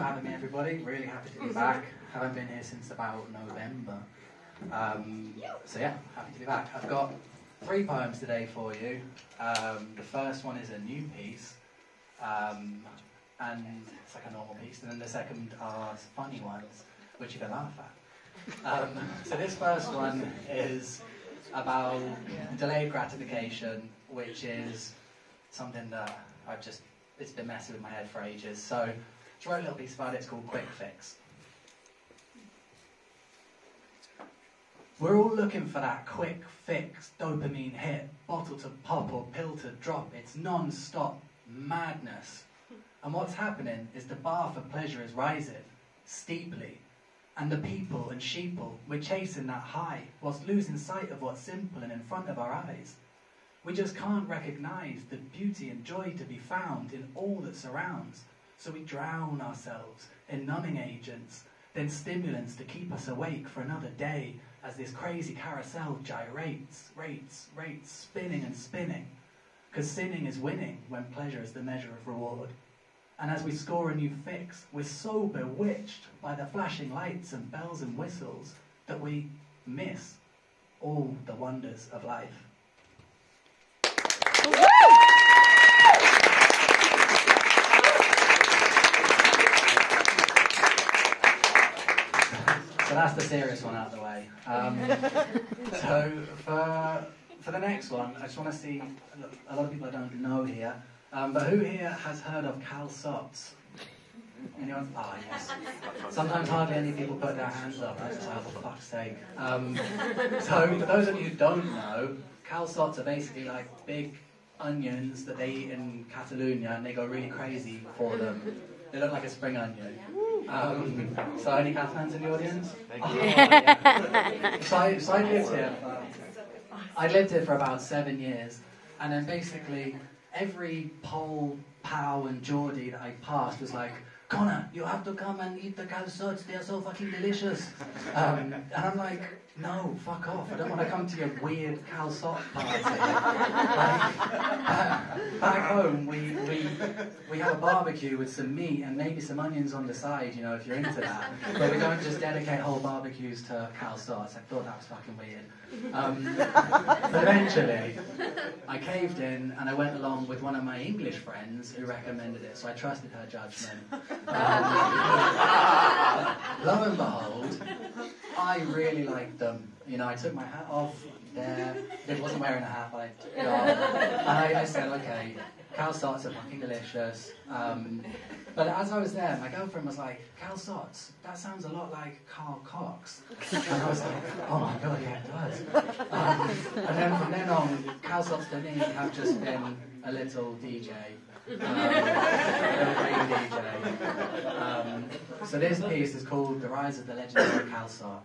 for having me, everybody. Really happy to be back. Haven't been here since about November. So yeah, happy to be back. I've got 3 poems today for you. The first one is a new piece, and it's like a normal piece. And then the second are funny ones, which you can laugh at. So this first one is about delayed gratification, which is something that it's been messing with my head for ages. So I wrote a little piece about it. It's called Quick Fix. We're all looking for that quick fix, dopamine hit, bottle to pop or pill to drop. It's non-stop madness. And what's happening is the bar for pleasure is rising steeply. And the people and sheeple, we're chasing that high whilst losing sight of what's simple and in front of our eyes. We just can't recognise the beauty and joy to be found in all that surrounds. So we drown ourselves in numbing agents, then stimulants to keep us awake for another day as this crazy carousel gyrates, rates, spinning and spinning. Because sinning is winning when pleasure is the measure of reward. And as we score a new fix, we're so bewitched by the flashing lights and bells and whistles that we miss all the wonders of life. So that's the serious one out of the way. So for the next one, I just want to see, a lot of people I don't know here, but who here has heard of Calçots? Anyone? Ah, yes. Sometimes hardly any people put their hands up. I just like, for fuck's sake. So for those of you who don't know, Calçots are basically like big onions that they eat in Catalonia, and they go really crazy for them. They look like a spring onion. So any Catalans in the audience? Oh, yeah. So I lived here for about 7 years, and then basically every Pole, Pow and Geordie that I passed was like, Conor, you have to come and eat the calçots, they're so fucking delicious. And I'm like, no, fuck off, I don't want to come to your weird calçot party. Back home, we have a barbecue with some meat and maybe some onions on the side, you know, if you're into that. But we don't just dedicate whole barbecues to calçots. I thought that was fucking weird. But eventually, I caved in and I went along with one of my English friends who recommended it, so I trusted her judgment. Lo and behold, I really liked them. You know, I took my hat off there. I wasn't wearing a hat, but and I said, okay, calçots are fucking delicious. But as I was there, my girlfriend was like, calçots, that sounds a lot like Carl Cox. And I was like, oh my god, yeah, it does. And then from then on, calçots to me have just been a little DJ. A little great DJ. So this piece is called The Rise of the Legendary Calçot.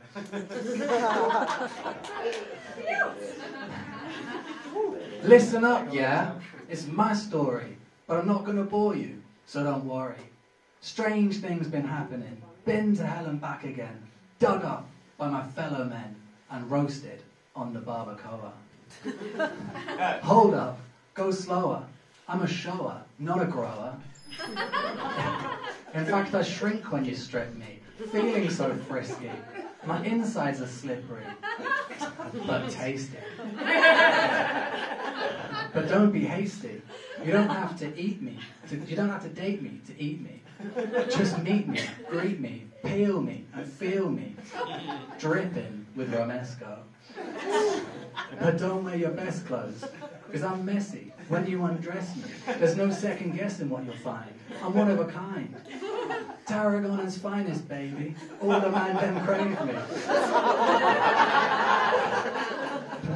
Listen up, yeah? It's my story, but I'm not going to bore you, so don't worry. Strange things been happening, been to hell and back again, dug up by my fellow men and roasted on the barbacoa. Hold up, go slower. I'm a shower, not a grower. In fact, I shrink when you strip me, feeling so frisky. My insides are slippery, but tasty. But don't be hasty. You don't have to eat me. You don't have to date me to eat me. Just meet me, greet me, peel me, and feel me, dripping with romesco. But don't wear your best clothes, because I'm messy. When you undress me, there's no second guessing what you'll find. I'm one of a kind. Tarragon's finest, baby. All the man them crave me.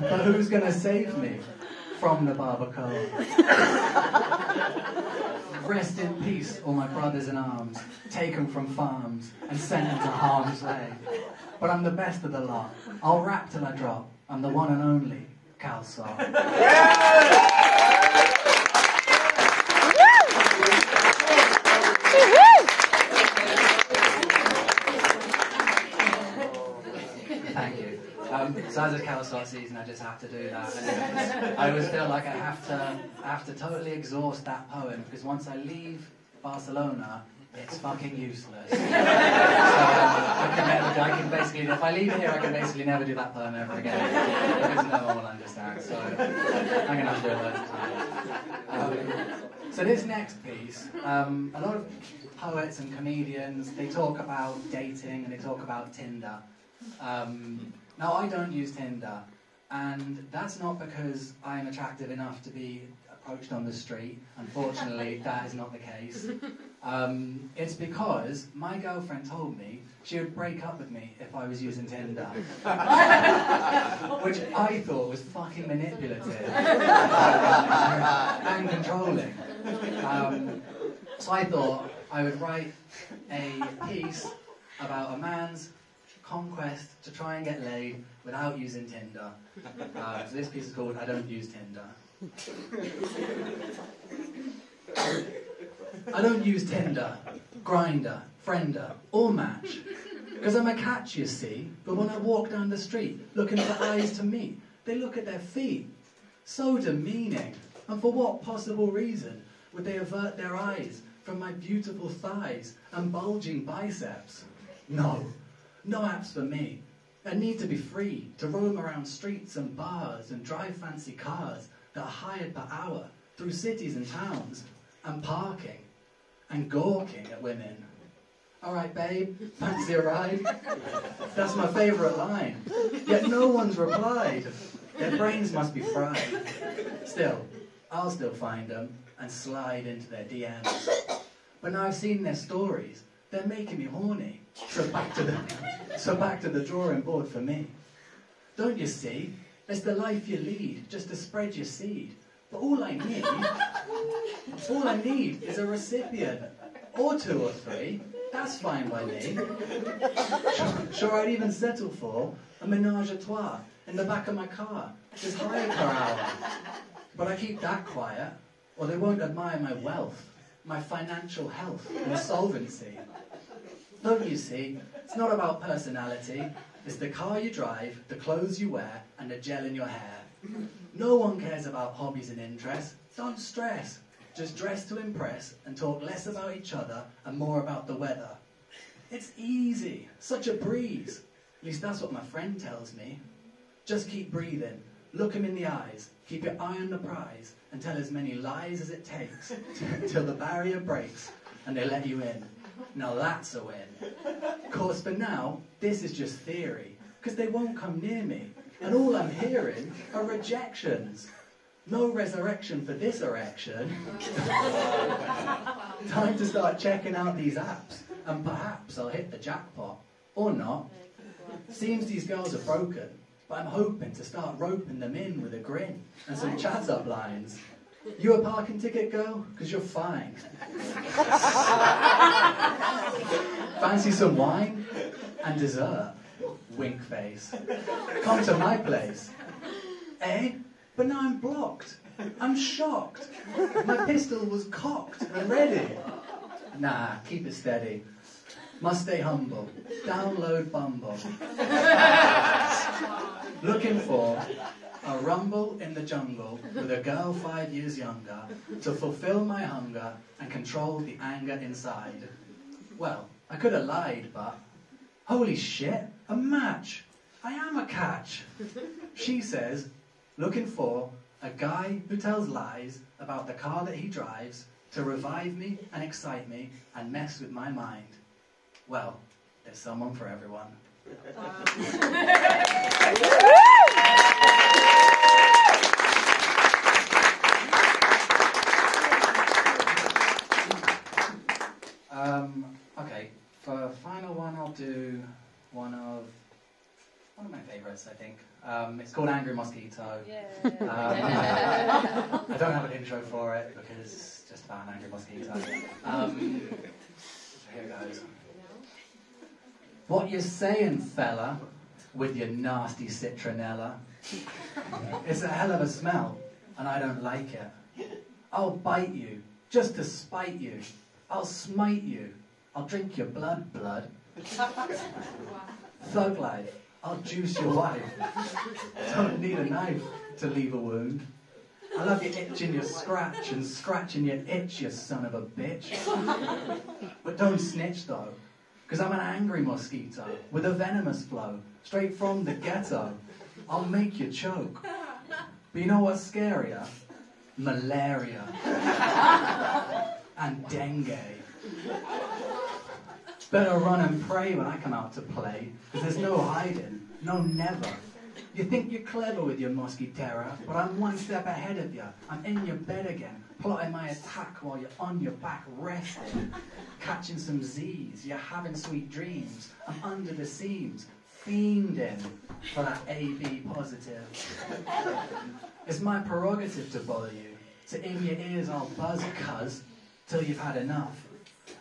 But who's gonna save me from the barbacoa? Rest in peace, all my brothers in arms, taken from farms and sent into harm's way. But I'm the best of the lot. I'll rap till I drop. I'm the one and only Calçot. Thank you. So as a Calçot season, I just have to do that. And I always feel like I have to totally exhaust that poem, because once I leave Barcelona, It's fucking useless. So I can basically, if I leave here, I can basically never do that poem ever again because no one will understand. So I'm going to have to do it loads of times. So this next piece, a lot of poets and comedians, they talk about dating and they talk about Tinder. Now I don't use Tinder, and that's not because I'm attractive enough to be approached on the street. Unfortunately, that is not the case. It's because my girlfriend told me she would break up with me if I was using Tinder, which I thought was fucking manipulative and controlling. So I thought I would write a piece about a man's conquest to try and get laid without using Tinder. So this piece is called I Don't Use Tinder. I don't use Tinder, Grindr, Friender, or Match, because I'm a catch, you see. But when I walk down the street looking for eyes to meet, they look at their feet. So demeaning. And for what possible reason would they avert their eyes from my beautiful thighs and bulging biceps? No apps for me. I need to be free to roam around streets and bars and drive fancy cars that are hired per hour through cities and towns, and parking and gawking at women. Alright babe, fancy a ride? That's my favourite line. Yet no one's replied. Their brains must be fried. Still, I'll still find them and slide into their DMs. But now I've seen their stories, they're making me horny. So back to the drawing board for me. Don't you see? It's the life you lead, just to spread your seed. But all I need is a recipient, or 2 or 3. That's fine by me. Sure, I'd even settle for a menage a trois in the back of my car, just hired per hour. But I keep that quiet, or they won't admire my wealth, my financial health, and solvency. Don't you see? It's not about personality. It's the car you drive, the clothes you wear, and the gel in your hair. No one cares about hobbies and interests. Don't stress. Just dress to impress and talk less about each other and more about the weather. It's easy. Such a breeze. At least that's what my friend tells me. Just keep breathing. Look him in the eyes. Keep your eye on the prize and tell as many lies as it takes till the barrier breaks and they let you in. Now that's a win. Of course, for now, this is just theory, because they won't come near me, and all I'm hearing are rejections. No resurrection for this erection. Time to start checking out these apps, and perhaps I'll hit the jackpot. Or not. Seems these girls are broken, but I'm hoping to start roping them in with a grin and some chat-up lines. You a parking ticket girl? Because you're fine. Fancy some wine and dessert? Wink face. Come to my place. Eh? But now I'm blocked. I'm shocked. My pistol was cocked and ready. Nah, keep it steady. Must stay humble. Download Bumble. Looking for a rumble in the jungle with a girl 5 years younger to fulfill my hunger and control the anger inside. Well, I could have lied, but holy shit, a match. I am a catch. She says, looking for a guy who tells lies about the car that he drives to revive me and excite me and mess with my mind. Well, there's someone for everyone. Okay, for final one, I'll do one of my favourites, I think. It's called Angry Mosquito. I don't have an intro for it because it's just about an angry mosquito. So here it goes. What you saying, fella, with your nasty citronella? It's a hell of a smell, and I don't like it. I'll bite you, just to spite you. I'll smite you. I'll drink your blood. Thug life. I'll juice your wife. Don't need a knife to leave a wound. I love you itching your scratch and scratching your itch, you son of a bitch. But don't snitch though, because I'm an angry mosquito with a venomous flow, straight from the ghetto. I'll make you choke. But you know what's scarier? Malaria. And dengue. Better run and pray when I come out to play, because there's no hiding, no never. You think you're clever with your mosquitera, but I'm one step ahead of you. I'm in your bed again, plotting my attack while you're on your back resting. Catching some Z's, you're having sweet dreams. I'm under the seams, fiending for that AB positive. It's my prerogative to bother you, so in your ears I'll buzz, cuz, till you've had enough.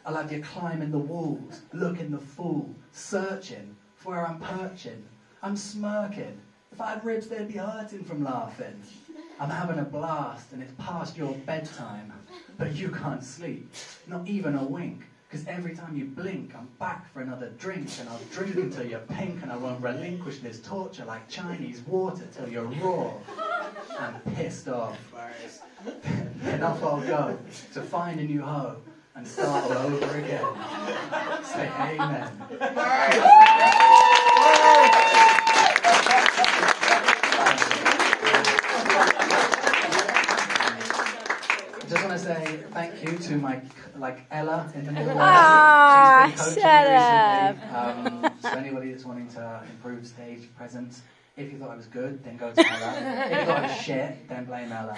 I'll have you climbing the walls, looking the fool, searching for where I'm perching. I'm smirking. If I had ribs, they'd be hurting from laughing. I'm having a blast, and it's past your bedtime, but you can't sleep, not even a wink, because every time you blink, I'm back for another drink, and I'll drink until you're pink, and I won't relinquish this torture like Chinese water till you're raw and pissed off. Then off I'll go to find a new hoe and start all over again. Say amen. I just want to say thank you to my, Ella in the middle there. She's been coaching me recently. So anybody that's wanting to improve stage presence, if you thought I was good, then go to Ella. If you thought I was shit, then blame Ella.